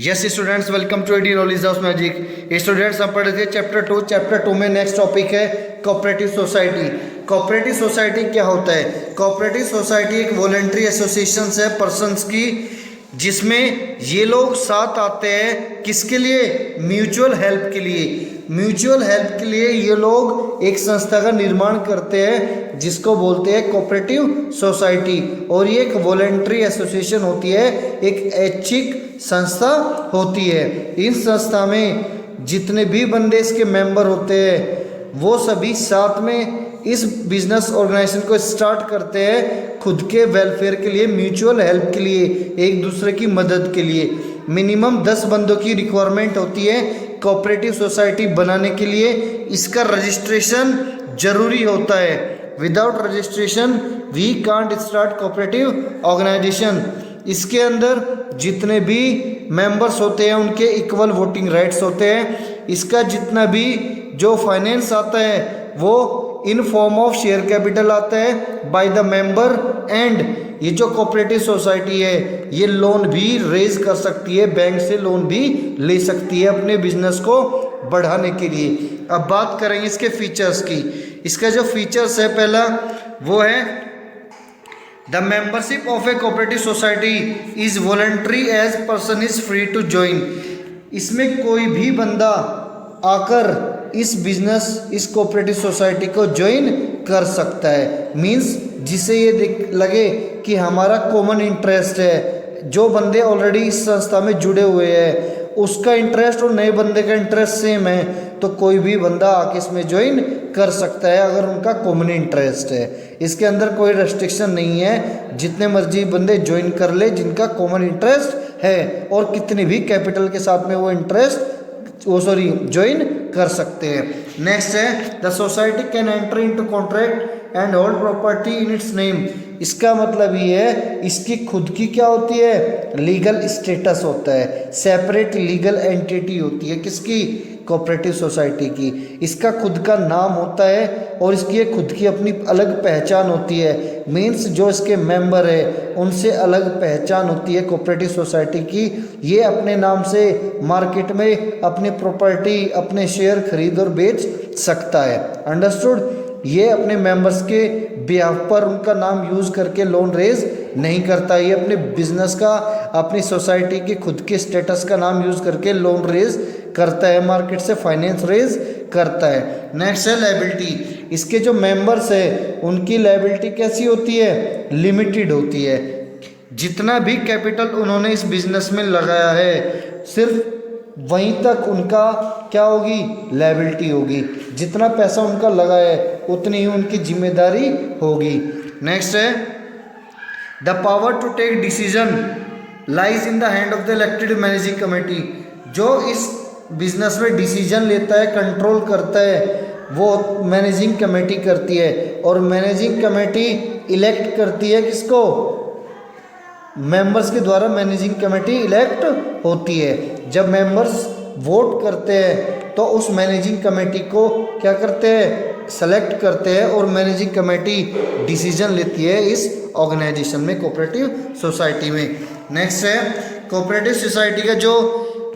Yes students, welcome to AD knowledge house magic. Students, हम पढ़ रहे थे चैप्टर टू में नेक्स्ट टॉपिक है कोऑपरेटिव सोसाइटी। कोऑपरेटिव सोसाइटी क्या होता है? कोऑपरेटिव सोसाइटी एक वॉलंटरी एसोसिएशन है पर्सन्स की, जिसमें ये लोग साथ आते हैं किसके लिए? म्यूचुअल हेल्प के लिए। म्यूचुअल हेल्प के लिए ये लोग एक संस्था का निर्माण करते हैं जिसको बोलते हैं कोऑपरेटिव सोसाइटी। और ये एक वॉलंटरी एसोसिएशन होती है, एक ऐच्छिक संस्था होती है। इस संस्था में जितने भी बंदे इसके मेंबर होते हैं वो सभी साथ में इस बिजनेस ऑर्गेनाइजेशन को स्टार्ट करते हैं खुद के वेलफेयर के लिए, म्यूचुअल हेल्प के लिए, एक दूसरे की मदद के लिए। मिनिमम 10 बंदों की रिक्वायरमेंट होती है कोऑपरेटिव सोसाइटी बनाने के लिए। इसका रजिस्ट्रेशन जरूरी होता है। Without registration we can't start cooperative organisation. इसके अंदर जितने भी मेंबर्स होते हैं उनके इक्वल वोटिंग राइट्स होते हैं। इसका जितना भी जो फाइनेंस आता है वो in form of share capital आता है बाय द मेंबर। एंड ये जो कोऑपरेटिव सोसाइटी है ये लोन भी रेज कर सकती है, बैंक से लोन भी ले सकती है अपने बिजनेस को बढ़ाने के लिए। अब बात करेंगे इसके फीचर्स की। इसका जो फीचर्स है पहला वो है the membership of a cooperative society is voluntary as person is free to join. इसमें कोई भी बंदा आकर इस बिजनेस इस कोऑपरेटिव सोसाइटी को ज्वाइन कर सकता है। मींस जिसे ये लगे कि हमारा कॉमन इंटरेस्ट है, जो बंदे ऑलरेडी इस संस्था में जुड़े हुए हैं उसका इंटरेस्ट और नए बंदे का इंटरेस्ट सेम है, तो कोई भी बंदा आके इसमें ज्वाइन कर सकता है अगर उनका कॉमन इंटरेस्ट है। इसके अंदर कोई रेस्ट्रिक्शन नहीं है, जितने मर्जी बंदे ज्वाइन कर ले जिनका कॉमन इंटरेस्ट है, और कितने भी कैपिटल के साथ में वो ज्वाइन कर सकते हैं। नेक्स्ट है the society can enter into contract and hold property in its name. इसका मतलब ये है इसकी खुद की क्या होती है? लीगल स्टेटस होता है, सेपरेट लीगल एंटिटी होती है किसकी? कोऑपरेटिव सोसाइटी की। इसका खुद का नाम होता है और इसकी एक खुद की अपनी अलग पहचान होती है। मीन्स जो इसके मेंबर है उनसे अलग पहचान होती है कोऑपरेटिव सोसाइटी की। ये अपने नाम से मार्केट में अपनी प्रॉपर्टी, अपने शेयर खरीद और बेच सकता है। अंडरस्टूड? ये अपने मेंबर्स के बिहाफ पर उनका नाम यूज़ करके लोन रेज नहीं करता। ये अपने बिजनेस का, अपनी सोसाइटी के खुद के स्टेटस का नाम यूज़ करके लोन रेज करता है, मार्केट से फाइनेंस रेज करता है। नेक्स्ट है लायबिलिटी। इसके जो मेंबर्स है उनकी लायबिलिटी कैसी होती है? लिमिटेड होती है। जितना भी कैपिटल उन्होंने इस बिजनेस में लगाया है सिर्फ वहीं तक उनका क्या होगी? लायबिलिटी होगी। जितना पैसा उनका लगा है उतनी ही उनकी जिम्मेदारी होगी। नेक्स्ट है the power to take decision lies in the hand of the elected managing committee. जो इस बिजनेस में डिसीजन लेता है, कंट्रोल करता है, वो मैनेजिंग कमेटी करती है। और मैनेजिंग कमेटी इलेक्ट करती है किसको? मेंबर्स के द्वारा मैनेजिंग कमेटी इलेक्ट होती है। जब मेंबर्स वोट करते हैं तो उस मैनेजिंग कमेटी को क्या करते हैं? सेलेक्ट करते हैं और मैनेजिंग कमेटी डिसीजन लेती है इस ऑर्गेनाइजेशन में, कोऑपरेटिव सोसाइटी में। नेक्स्ट है कोऑपरेटिव सोसाइटी का जो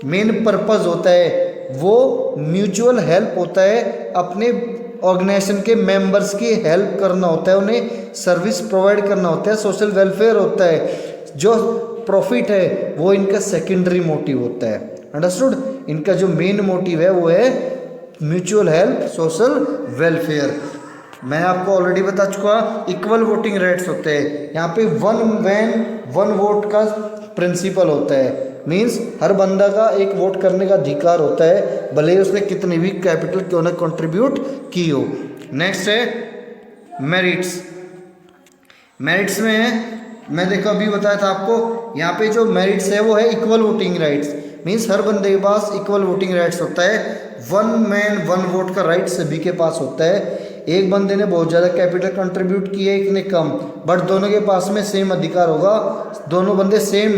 मेन पर्पस होता है वो म्यूचुअल हेल्प होता है। अपने ऑर्गेनाइजेशन के मेंबर्स की हेल्प करना होता है, उन्हें सर्विस प्रोवाइड करना होता है, सोशल वेलफेयर होता है। जो प्रॉफिट है वो इनका सेकेंडरी मोटिव होता है। अंडरस्टूड? इनका जो मेन मोटिव है वो है म्यूचुअल हेल्प, सोशल वेलफेयर। मैं आपको ऑलरेडी बता चुका, इक्वल वोटिंग राइट्स होते हैं। यहाँ पे वन मैन वन वोट का प्रिंसिपल होता है। मीन्स हर बंदा का एक वोट करने का अधिकार होता है, भले ही उसने कितनी भी कैपिटल क्यों ना कंट्रीब्यूट की हो। नेक्स्ट है मेरिट्स। मेरिट्स में है, मैं देखो अभी बताया था आपको, यहाँ पे जो मेरिट्स है वो है इक्वल वोटिंग राइट्स। मीन्स हर बंदे के पास इक्वल वोटिंग राइट्स होता है। वन मैन वन वोट का राइट सभी के पास होता है। एक बंदे ने बहुत ज़्यादा कैपिटल कंट्रीब्यूट किया, एक ने कम, बट दोनों के पास में सेम अधिकार होगा। दोनों बंदे सेम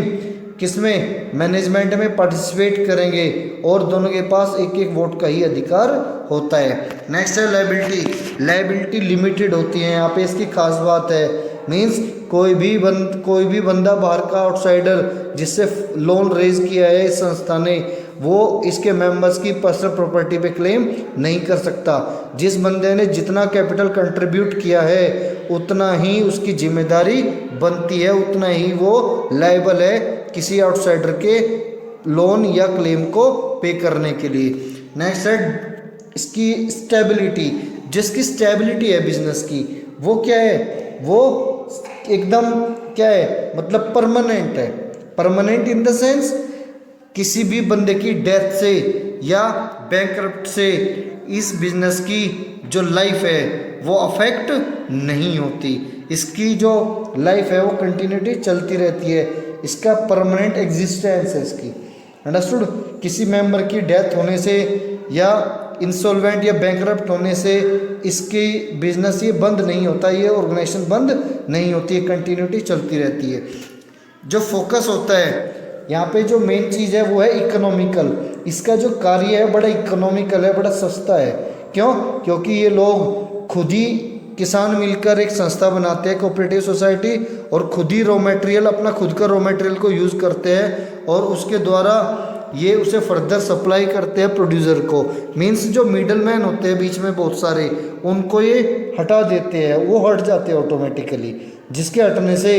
किसमें? मैनेजमेंट में पार्टिसिपेट करेंगे और दोनों के पास एक एक वोट का ही अधिकार होता है। नेक्स्ट है लायबिलिटी। लायबिलिटी लिमिटेड होती है। यहाँ पे इसकी खास बात है मीन्स कोई भी बंदा बाहर का आउटसाइडर जिससे लोन रेज किया है इस संस्था ने, वो इसके मेंबर्स की पर्सनल प्रॉपर्टी पे क्लेम नहीं कर सकता। जिस बंदे ने जितना कैपिटल कंट्रीब्यूट किया है उतना ही उसकी जिम्मेदारी बनती है, उतना ही वो लायबल है किसी आउटसाइडर के लोन या क्लेम को पे करने के लिए। नेक्स्ट है इसकी स्टेबिलिटी। जिसकी स्टेबिलिटी है बिजनेस की वो क्या है, वो एकदम क्या है, मतलब परमानेंट है। परमानेंट इन द सेंस किसी भी बंदे की डेथ से या बैंकरप्ट से इस बिजनेस की जो लाइफ है वो अफेक्ट नहीं होती। इसकी जो लाइफ है वो कंटिन्यूटी चलती रहती है, इसका परमानेंट एग्जिस्टेंस है इसकी। अंडरस्टूड। किसी मेंबर की डेथ होने से या इंसॉल्वेंट या बैंकरप्ट होने से इसकी बिजनेस ये बंद नहीं होता, ये ऑर्गेनाइजेशन बंद नहीं होती है, कंटिन्यूटी चलती रहती है। जो फोकस होता है यहाँ पे, जो मेन चीज़ है वो है इकोनॉमिकल। इसका जो कार्य है बड़ा इकोनॉमिकल है, बड़ा सस्ता है। क्यों? क्योंकि ये लोग खुद ही किसान मिलकर एक संस्था बनाते हैं कोऑपरेटिव सोसाइटी, और खुद ही रॉ मटेरियल, अपना खुद का रॉ मटेरियल को यूज़ करते हैं और उसके द्वारा ये उसे फर्दर सप्लाई करते हैं प्रोड्यूसर को। मीन्स जो मिडल मैन होते हैं बीच में बहुत सारे, उनको ये हटा देते हैं, वो हट जाते हैं ऑटोमेटिकली। जिसके हटने से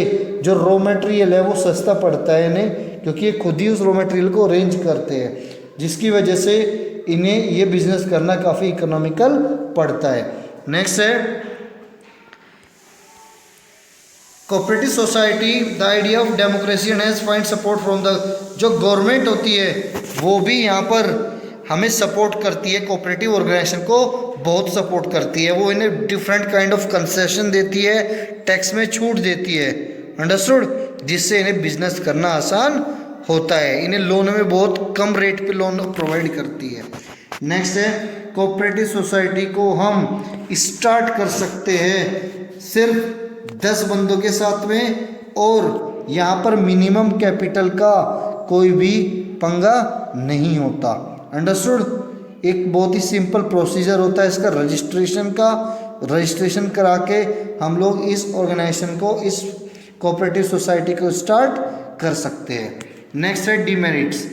जो रॉ मटेरियल है वो सस्ता पड़ता है इन्हें, क्योंकि ये खुद ही उस रॉ मटेरियल को अरेंज करते हैं, जिसकी वजह से इन्हें ये बिजनेस करना काफ़ी इकोनॉमिकल पड़ता है। नेक्स्ट है cooperative society. The idea of democracy and has find support from the. जो गवर्नमेंट होती है वो भी यहाँ पर हमें सपोर्ट करती है, कोऑपरेटिव ऑर्गेनाइजेशन को बहुत सपोर्ट करती है। वो इन्हें डिफरेंट काइंड ऑफ कंसेशन देती है, टैक्स में छूट देती है। अंडरस्टूड। जिससे इन्हें बिजनेस करना आसान होता है। इन्हें लोन में बहुत कम रेट पे लोन प्रोवाइड करती है। नेक्स्ट है कोऑपरेटिव सोसाइटी को हम स्टार्ट कर सकते हैं सिर्फ 10 बंदों के साथ में, और यहाँ पर मिनिमम कैपिटल का कोई भी पंगा नहीं होता। अंडरस्टूड। एक बहुत ही सिंपल प्रोसीजर होता है इसका रजिस्ट्रेशन का। रजिस्ट्रेशन करा के हम लोग इस ऑर्गेनाइजेशन को, इस कोऑपरेटिव सोसाइटी को स्टार्ट कर सकते हैं। नेक्स्ट है डिमेरिट्स।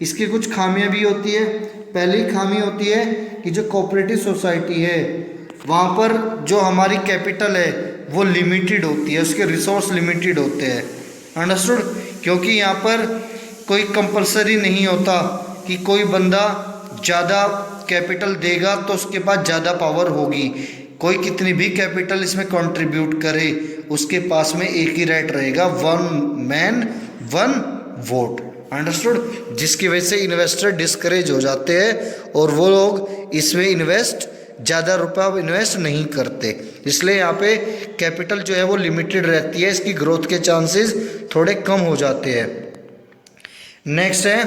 इसकी कुछ खामियां भी होती है। पहली खामी होती है कि जो कोऑपरेटिव सोसाइटी है वहाँ पर जो हमारी कैपिटल है वो लिमिटेड होती है, उसके रिसोर्स लिमिटेड होते हैं। अंडरस्टूड। क्योंकि यहाँ पर कोई कंपलसरी नहीं होता कि कोई बंदा ज़्यादा कैपिटल देगा तो उसके पास ज़्यादा पावर होगी। कोई कितनी भी कैपिटल इसमें कंट्रीब्यूट करे उसके पास में एक ही राइट रहेगा, 1 मैन 1 वोट। अंडरस्टूड। जिसकी वजह से इन्वेस्टर डिस्करेज हो जाते हैं और वो लोग इसमें ज़्यादा रुपया इन्वेस्ट नहीं करते। इसलिए यहाँ पे कैपिटल जो है वो लिमिटेड रहती है, इसकी ग्रोथ के चांसेस थोड़े कम हो जाते हैं। नेक्स्ट है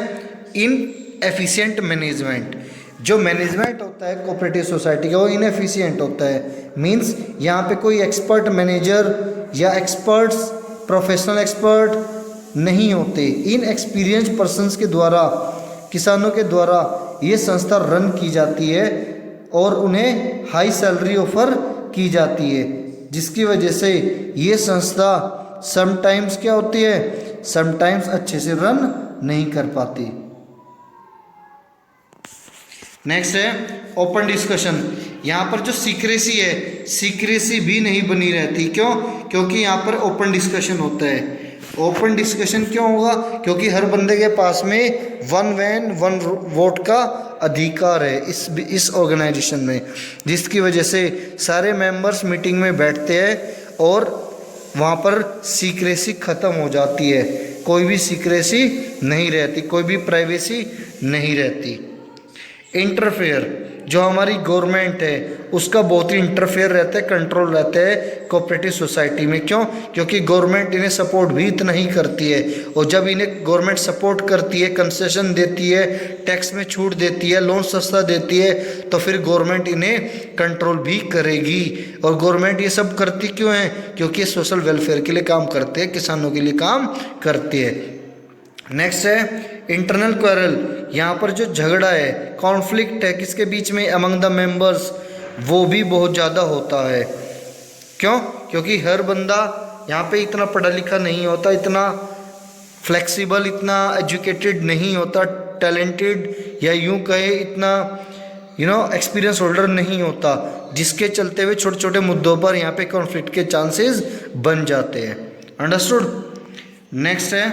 इनएफिशिएंट मैनेजमेंट। जो मैनेजमेंट होता है कोऑपरेटिव सोसाइटी का वो इनएफिशिएंट होता है। मींस यहाँ पे कोई एक्सपर्ट मैनेजर या एक्सपर्ट्स, प्रोफेशनल एक्सपर्ट नहीं होते। इन एक्सपीरियंस पर्सन्स के द्वारा, किसानों के द्वारा ये संस्था रन की जाती है और उन्हें हाई सैलरी ऑफर की जाती है, जिसकी वजह से ये संस्था समटाइम्स क्या होती है, समटाइम्स अच्छे से रन नहीं कर पाती। नेक्स्ट है ओपन डिस्कशन। यहाँ पर जो सीक्रेसी है, सीक्रेसी भी नहीं बनी रहती। क्यों? क्योंकि यहाँ पर ओपन डिस्कशन होता है। ओपन डिस्कशन क्यों होगा? क्योंकि हर बंदे के पास में 1 मैन 1 वोट का अधिकार है इस ऑर्गेनाइजेशन में, जिसकी वजह से सारे मेंबर्स मीटिंग में बैठते हैं और वहाँ पर सीक्रेसी ख़त्म हो जाती है। कोई भी सीक्रेसी नहीं रहती, कोई भी प्राइवेसी नहीं रहती। इंटरफेयर, जो हमारी गवर्नमेंट है उसका बहुत ही इंटरफेयर रहता है, कंट्रोल रहता है कोऑपरेटिव सोसाइटी में। क्यों? क्योंकि गवर्नमेंट इन्हें सपोर्ट भी इतना ही करती है, और जब इन्हें गवर्नमेंट सपोर्ट करती है, कंसेशन देती है, टैक्स में छूट देती है, लोन सस्ता देती है, तो फिर गवर्नमेंट इन्हें कंट्रोल भी करेगी। और गवर्नमेंट ये सब करती क्यों है? क्योंकि ये सोशल वेलफेयर के लिए काम करते हैं, किसानों के लिए काम करते हैं। नेक्स्ट है इंटरनल क्वेरल। यहाँ पर जो झगड़ा है, कॉन्फ्लिक्ट है किसके बीच में, अमंग द मेंबर्स, वो भी बहुत ज़्यादा होता है। क्यों? क्योंकि हर बंदा यहाँ पे इतना पढ़ा लिखा नहीं होता, इतना फ्लेक्सिबल, इतना एजुकेटेड नहीं होता, टैलेंटेड या यूं कहे इतना एक्सपीरियंस होल्डर नहीं होता, जिसके चलते हुए छोटे छोटे मुद्दों पर यहाँ पे कॉन्फ्लिक्ट के चांसेस बन जाते हैं। अंडरस्टूड। नेक्स्ट है